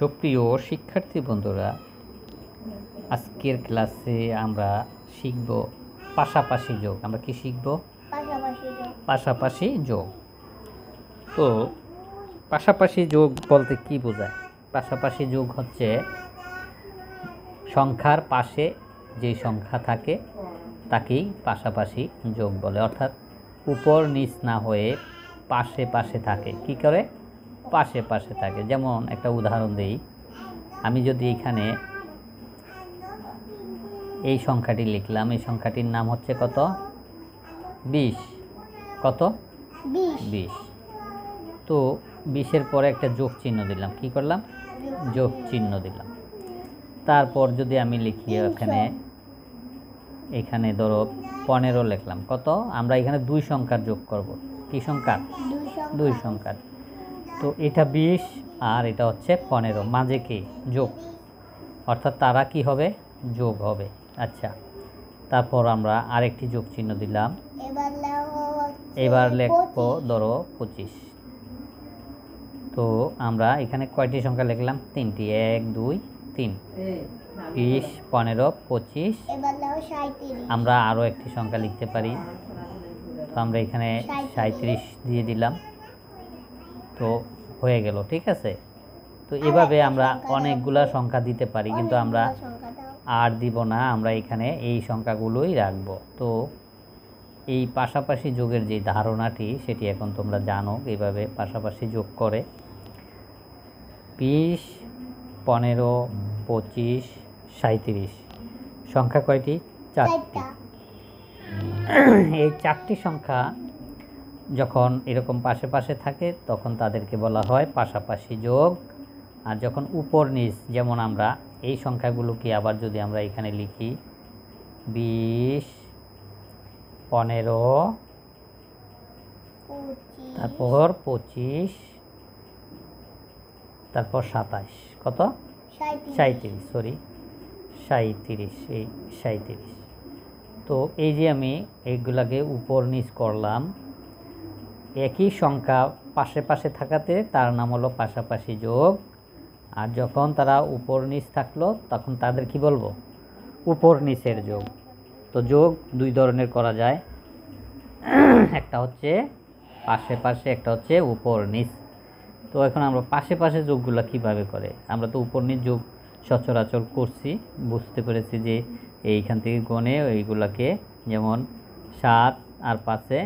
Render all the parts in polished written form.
সুপ্রিয় শিক্ষার্থী বন্ধুরা, আজকের ক্লাসে আমরা শিখব পাশাপাশি যোগ। আমরা কি শিখব? পাশাপাশি যোগ। তো পাশাপাশি যোগ বলতে কি বোঝায়? পাশাপাশি যোগ হচ্ছে সংখ্যার পাশে যে সংখ্যা থাকে তাকেই পাশাপাশি যোগ বলে, অর্থাৎ উপর নিচ না হয়ে পাশে পাশে থাকে। কি করে? পাশে পাশে থাকে। যেমন একটা উদাহরণ দেই, আমি যদি এখানে এই সংখ্যাটি লিখলাম, এই সংখ্যাটির নাম হচ্ছে কত? 20। কত? 20। তো 20-এর পরে একটা যোগ চিহ্ন দিলাম। কি করলাম? যোগ চিহ্ন দিলাম। তারপর যদি আমি লিখি এখানে ধরো 15 লিখলাম। কত? আমরা এখানে 2 সংখ্যার যোগ করব। কি সংখ্যা? 2 সংখ্যার। তো এটা 20 আর এটা হচ্ছে 15, মাঝে কি? যোগ, অর্থাৎ তারা কি হবে? যোগ হবে। আচ্ছা, তারপর আমরা আরেকটি যোগ চিহ্ন দিলাম। এবার লিখবো ধরো 25। তো আমরা এখানে কয়টি সংখ্যা লিখলাম? 3টি। 1 2 3, 20 15 25। আমরা আরও একটি সংখ্যা লিখতে পারি। তো আমরা এখানে 37 দিয়ে দিলাম। তো হয়ে গেল। ঠিক আছে। তো এভাবে আমরা অনেকগুলা সংখ্যা দিতে পারি, কিন্তু আমরা আর দিব না, আমরা এখানে এই সংখ্যাগুলোই রাখব। তো এই পাশাপাশি যোগের যে ধারণাটি সেটি এখন তোমরা জানো, এইভাবে পাশাপাশি যোগ করে। 20 15 25 37 সংখ্যা কয়টি? 4টি। এই 4টি সংখ্যা যখন এরকম পাশে পাশে থাকে তখন তাদেরকে বলা হয় পাশাপাশি যোগ। আর যখন উপর নিচ, যেমন আমরা এই সংখ্যাগুলোকে আবার যদি আমরা এখানে লিখি 20 15 তারপর 25 তারপর 27, কত? 37, সরি 37, এই 37। তো এই যে আমি এইগুলাকে উপর নিচ করলাম, একই সংখ্যা পাশে পাশে থাকাতে তার নাম হলো পাশাপাশি যোগ। আর যখন তারা উপর নিচ থাকলো তখন তাদের কি বলবো? উপর নিচের যোগ। তো যোগ 2 ধরনের করা যায়, একটা হচ্ছে পাশে পাশে, একটা হচ্ছে উপর নিচ। তো এখন আমরা পাশে পাশে যোগগুলো কিভাবে করে? আমরা তো উপর নিচ যোগ সচরাচর করছি, বুঝতে পেরেছি যে এইখান থেকে গণে এইগুলাকে, যেমন 7 আর 5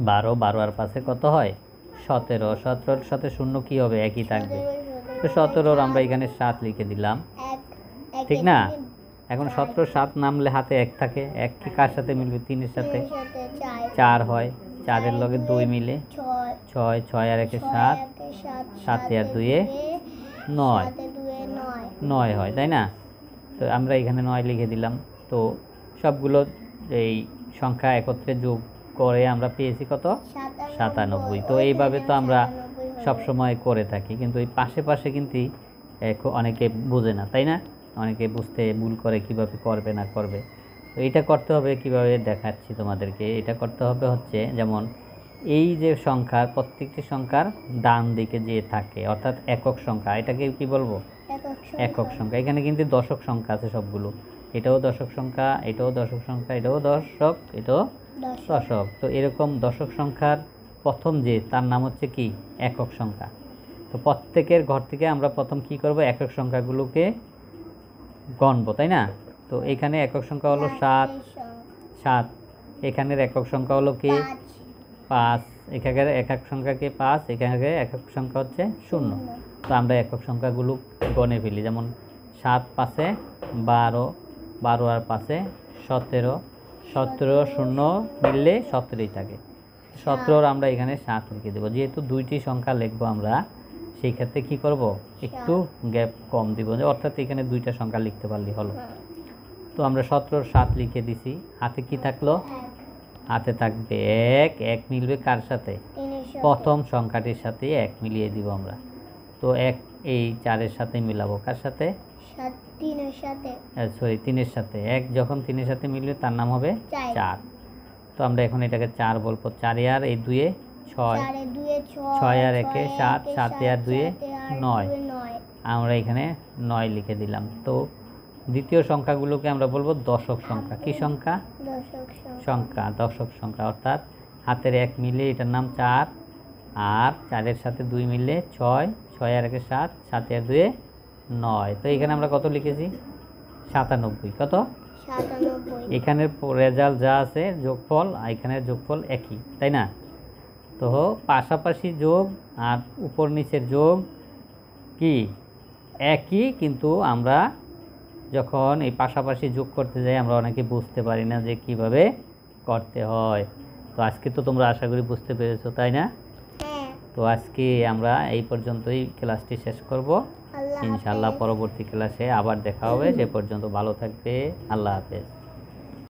12, 12 আর 5 কত হয়? 17। 17-র সাথে শূন্য কি হবে? একই থাকবে। তো 17-র আমরা এখানে 7 লিখে দিলাম, ঠিক না? এখন 17 7 নামলে হাতে 1 থাকে। 1 কি কার সাথে মিলবে? 3-এর সাথে। 4 হয়, 4-এর লগে 2 মিলে 6, 6 আর 1 7, 7 আর 2 9, 9 হয়, তাই না? তো আমরা এখানে 9 লিখে দিলাম। তো সবগুলো এই সংখ্যা একত্রে যোগ করে আমরা পেয়েছি কত? 97। তো এইভাবে তো আমরা সবসময় করে থাকি, কিন্তু এই পাশে পাশে কিন্তু অনেকে বোঝে না, তাই না? অনেকে বুঝতে ভুল করে, কিভাবে করবে না করবে। তো এটা করতে হবে কিভাবে দেখাচ্ছি তোমাদেরকে। এটা করতে হবে হচ্ছে, যেমন এই যে সংখ্যার প্রত্যেকটি সংখ্যার ডান দিকে যে থাকে, অর্থাৎ একক সংখ্যা, এটাকে কি বলবো? একক সংখ্যা। এখানে কিন্তু দশক সংখ্যা আছে সবগুলো। এটাও দশক সংখ্যা, এটাও দশক সংখ্যা, এটাও দশক, এটাও দশক। তো এরকম দশক সংখ্যার প্রথম যে, তার নাম হচ্ছে কি? একক সংখ্যা। তো প্রত্যেকের ঘর থেকে আমরা প্রথম কি করব? একক সংখ্যাগুলোকে গণবো, তাই না? তো এখানে একক সংখ্যা হলো 7। এখানের একক সংখ্যা হলো কি? 5। এখানের একক সংখ্যা কি? 5। এখানের একক সংখ্যা হচ্ছে 0। তো আমরা একক সংখ্যাগুলো গণে ফেলি, যেমন 7 5 12, 12 আর 5 17, 17 0 মিললে 17ই থাকে। 17-র আমরা এখানে 7 লিখে দেবো। যেহেতু 2টি সংখ্যা লিখবো আমরা, সেই ক্ষেত্রে কি করব? একটু গ্যাপ কম দিব, অর্থাৎ এখানে 2টা সংখ্যা লিখতে পারলেই হলো। তো আমরা 17-র 7 লিখে দিছি। হাতে কি থাকলো? হাতে থাকবে 1। 1 মিলবে কার সাথে? প্রথম সংখ্যাটির সাথে 1 মিলিয়ে দিব আমরা। তো 1 এই 4-এর সাথে মিলাবো, কার সাথে? 3-এর সাথে। সরি, 3-এর সাথে। 1 যখন 3-এর সাথে মিলবে তার নাম হবে 4। তো আমরা এখন এটাকে 4 বলবো। 4 আর এই 2 6, 6 আর 1 7, 7 আর 2 9। আমরা এখানে 9 লিখে দিলাম। তো দ্বিতীয় সংখ্যাগুলোকে আমরা বলবো দশক সংখ্যা। কি সংখ্যা? দশক সংখ্যা। অর্থাৎ হাতের 1 মিলে এটার নাম 4, আর 4-এর সাথে 2 মিলে 6, 6 আর 1-এ 7, 7 আর 2-এ 9। তো এখানে আমরা কত লিখেছি? 97। কত? 97। এখানের রেজাল্ট যা আছে যোগফল আর এখানের যোগফল একই, তাই না? তো পাশাপাশি যোগ আর উপর নিচের যোগ কি একই, কিন্তু আমরা যখন এই পাশাপাশি যোগ করতে যাই আমরা অনেকে বুঝতে পারি না যে কিভাবে করতে হয়। তো আজকে তো তোমরা আশা করি বুঝতে পেরেছো, তাই না? তো আজকে আমরা এই পর্যন্তই ক্লাসটি শেষ করব। ইনশাআল্লাহ পরবর্তী ক্লাসে আবার দেখা হবে। সে পর্যন্ত ভালো থাকবে। আল্লাহ হাফেজ।